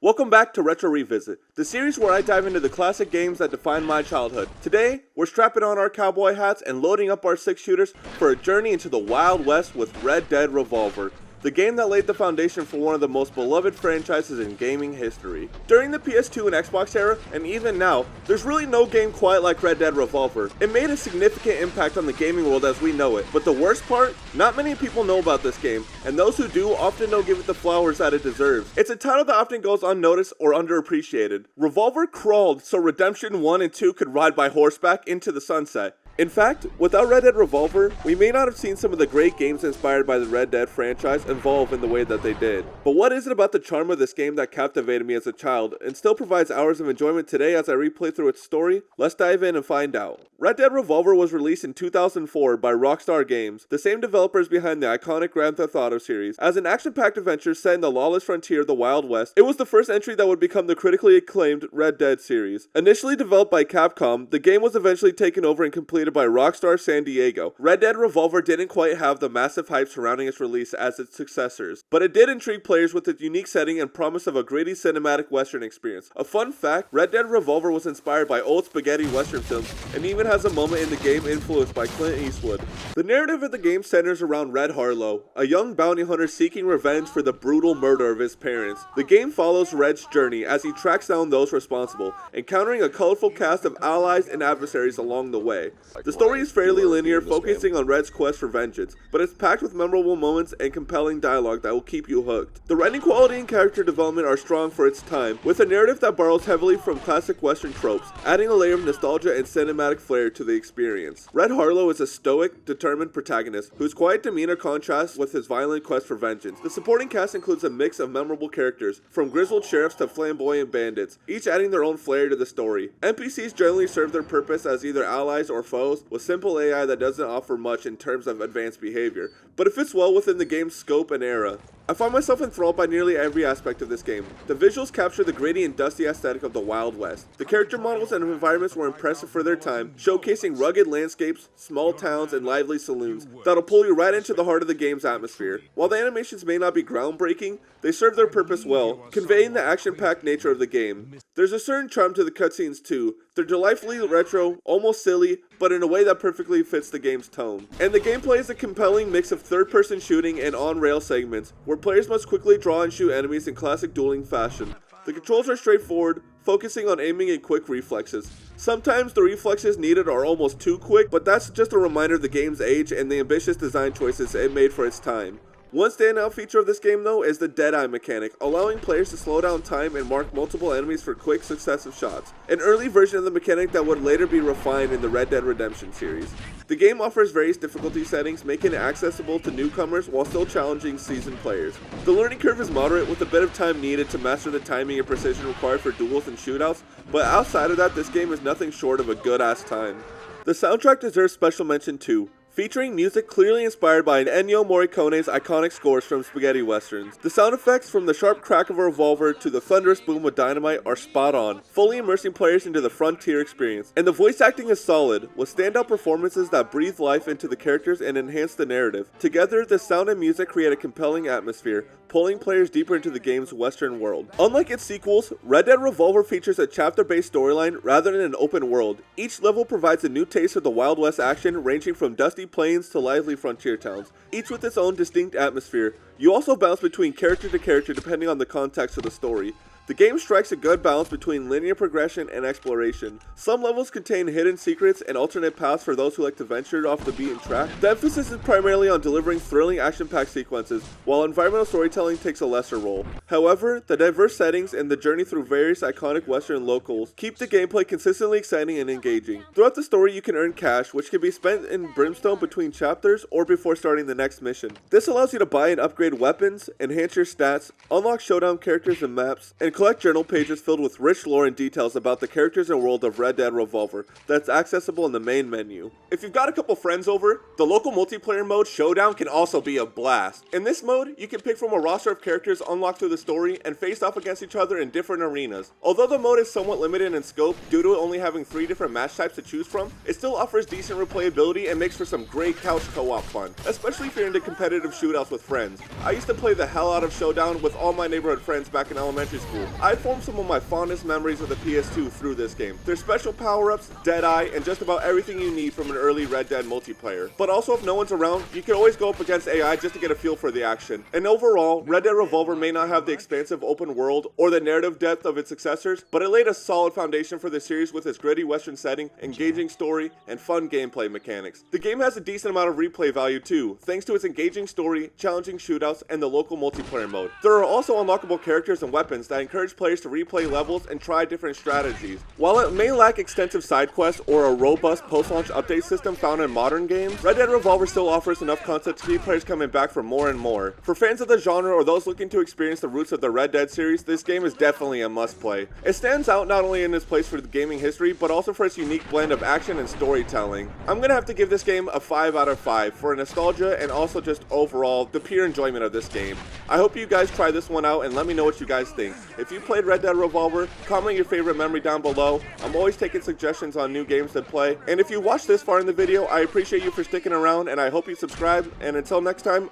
Welcome back to Retro Revisit, the series where I dive into the classic games that defined my childhood. Today, we're strapping on our cowboy hats and loading up our 6-shooters for a journey into the Wild West with Red Dead Revolver, the game that laid the foundation for one of the most beloved franchises in gaming history. During the PS2 and Xbox era, and even now, there's really no game quite like Red Dead Revolver. It made a significant impact on the gaming world as we know it, but the worst part? Not many people know about this game, and those who do often don't give it the flowers that it deserves. It's a title that often goes unnoticed or underappreciated. Revolver crawled so Redemption 1 and 2 could ride by horseback into the sunset. In fact, without Red Dead Revolver, we may not have seen some of the great games inspired by the Red Dead franchise evolve in the way that they did. But what is it about the charm of this game that captivated me as a child and still provides hours of enjoyment today as I replay through its story? Let's dive in and find out. Red Dead Revolver was released in 2004 by Rockstar Games, the same developers behind the iconic Grand Theft Auto series. As an action-packed adventure set in the lawless frontier of the Wild West, it was the first entry that would become the critically acclaimed Red Dead series. Initially developed by Capcom, the game was eventually taken over and completed by Rockstar San Diego. Red Dead Revolver didn't quite have the massive hype surrounding its release as its successors, but it did intrigue players with its unique setting and promise of a gritty cinematic western experience. A fun fact, Red Dead Revolver was inspired by old spaghetti western films and even has a moment in the game influenced by Clint Eastwood. The narrative of the game centers around Red Harlow, a young bounty hunter seeking revenge for the brutal murder of his parents. The game follows Red's journey as he tracks down those responsible, encountering a colorful cast of allies and adversaries along the way. The story is fairly linear, focusing on Red's quest for vengeance, but it's packed with memorable moments and compelling dialogue that will keep you hooked. The writing quality and character development are strong for its time, with a narrative that borrows heavily from classic western tropes, adding a layer of nostalgia and cinematic flair to the experience. Red Harlow is a stoic, determined protagonist whose quiet demeanor contrasts with his violent quest for vengeance. The supporting cast includes a mix of memorable characters, from grizzled sheriffs to flamboyant bandits, each adding their own flair to the story. NPCs generally serve their purpose as either allies or foes, with simple AI that doesn't offer much in terms of advanced behavior, but it fits well within the game's scope and era. I find myself enthralled by nearly every aspect of this game. The visuals capture the gritty and dusty aesthetic of the Wild West. The character models and environments were impressive for their time, showcasing rugged landscapes, small towns, and lively saloons that'll pull you right into the heart of the game's atmosphere. While the animations may not be groundbreaking, they serve their purpose well, conveying the action-packed nature of the game. There's a certain charm to the cutscenes too. They're delightfully retro, almost silly, but in a way that perfectly fits the game's tone. And the gameplay is a compelling mix of third-person shooting and on-rail segments, where players must quickly draw and shoot enemies in classic dueling fashion. The controls are straightforward, focusing on aiming and quick reflexes. Sometimes the reflexes needed are almost too quick, but that's just a reminder of the game's age and the ambitious design choices it made for its time. One standout feature of this game though is the Deadeye mechanic, allowing players to slow down time and mark multiple enemies for quick successive shots, an early version of the mechanic that would later be refined in the Red Dead Redemption series. The game offers various difficulty settings, making it accessible to newcomers while still challenging seasoned players. The learning curve is moderate, with a bit of time needed to master the timing and precision required for duels and shootouts, but outside of that, this game is nothing short of a good-ass time. The soundtrack deserves special mention too, featuring music clearly inspired by Ennio Morricone's iconic scores from spaghetti westerns. The sound effects, from the sharp crack of a revolver to the thunderous boom of dynamite, are spot on, fully immersing players into the frontier experience. And the voice acting is solid, with standout performances that breathe life into the characters and enhance the narrative. Together, the sound and music create a compelling atmosphere, pulling players deeper into the game's western world. Unlike its sequels, Red Dead Revolver features a chapter-based storyline rather than an open world. Each level provides a new taste of the Wild West action, ranging from dusty plains to lively frontier towns, each with its own distinct atmosphere. You also bounce between character to character depending on the context of the story. The game strikes a good balance between linear progression and exploration. Some levels contain hidden secrets and alternate paths for those who like to venture off the beaten track. The emphasis is primarily on delivering thrilling action-packed sequences, while environmental storytelling takes a lesser role. However, the diverse settings and the journey through various iconic western locales keep the gameplay consistently exciting and engaging. Throughout the story, you can earn cash, which can be spent in Brimstone between chapters or before starting the next mission. This allows you to buy and upgrade weapons, enhance your stats, unlock showdown characters and maps, and collect journal pages filled with rich lore and details about the characters and world of Red Dead Revolver that's accessible in the main menu. If you've got a couple friends over, the local multiplayer mode Showdown can also be a blast. In this mode, you can pick from a roster of characters unlocked through the story and face off against each other in different arenas. Although the mode is somewhat limited in scope due to it only having 3 different match types to choose from, it still offers decent replayability and makes for some great couch co-op fun, especially if you're into competitive shootouts with friends. I used to play the hell out of Showdown with all my neighborhood friends back in elementary school, school. I formed some of my fondest memories of the PS2 through this game. There's special power-ups, Deadeye, and just about everything you need from an early Red Dead multiplayer. But also if no one's around, you can always go up against AI just to get a feel for the action. And overall, Red Dead Revolver may not have the expansive open world or the narrative depth of its successors, but it laid a solid foundation for the series with its gritty western setting, engaging story, and fun gameplay mechanics. The game has a decent amount of replay value too, thanks to its engaging story, challenging shootouts, and the local multiplayer mode. There are also unlockable characters and weapons that encourage players to replay levels and try different strategies. While it may lack extensive side quests or a robust post-launch update system found in modern games, Red Dead Revolver still offers enough content to keep players coming back for more and more. For fans of the genre or those looking to experience the roots of the Red Dead series, this game is definitely a must-play. It stands out not only in its place for the gaming history, but also for its unique blend of action and storytelling. I'm gonna have to give this game a 5 out of 5 for nostalgia and also just overall the pure enjoyment of this game. I hope you guys try this one out and let me know what you guys think. If you played Red Dead Revolver, comment your favorite memory down below. I'm always taking suggestions on new games to play. And if you watched this far in the video, I appreciate you for sticking around and I hope you subscribe. And until next time,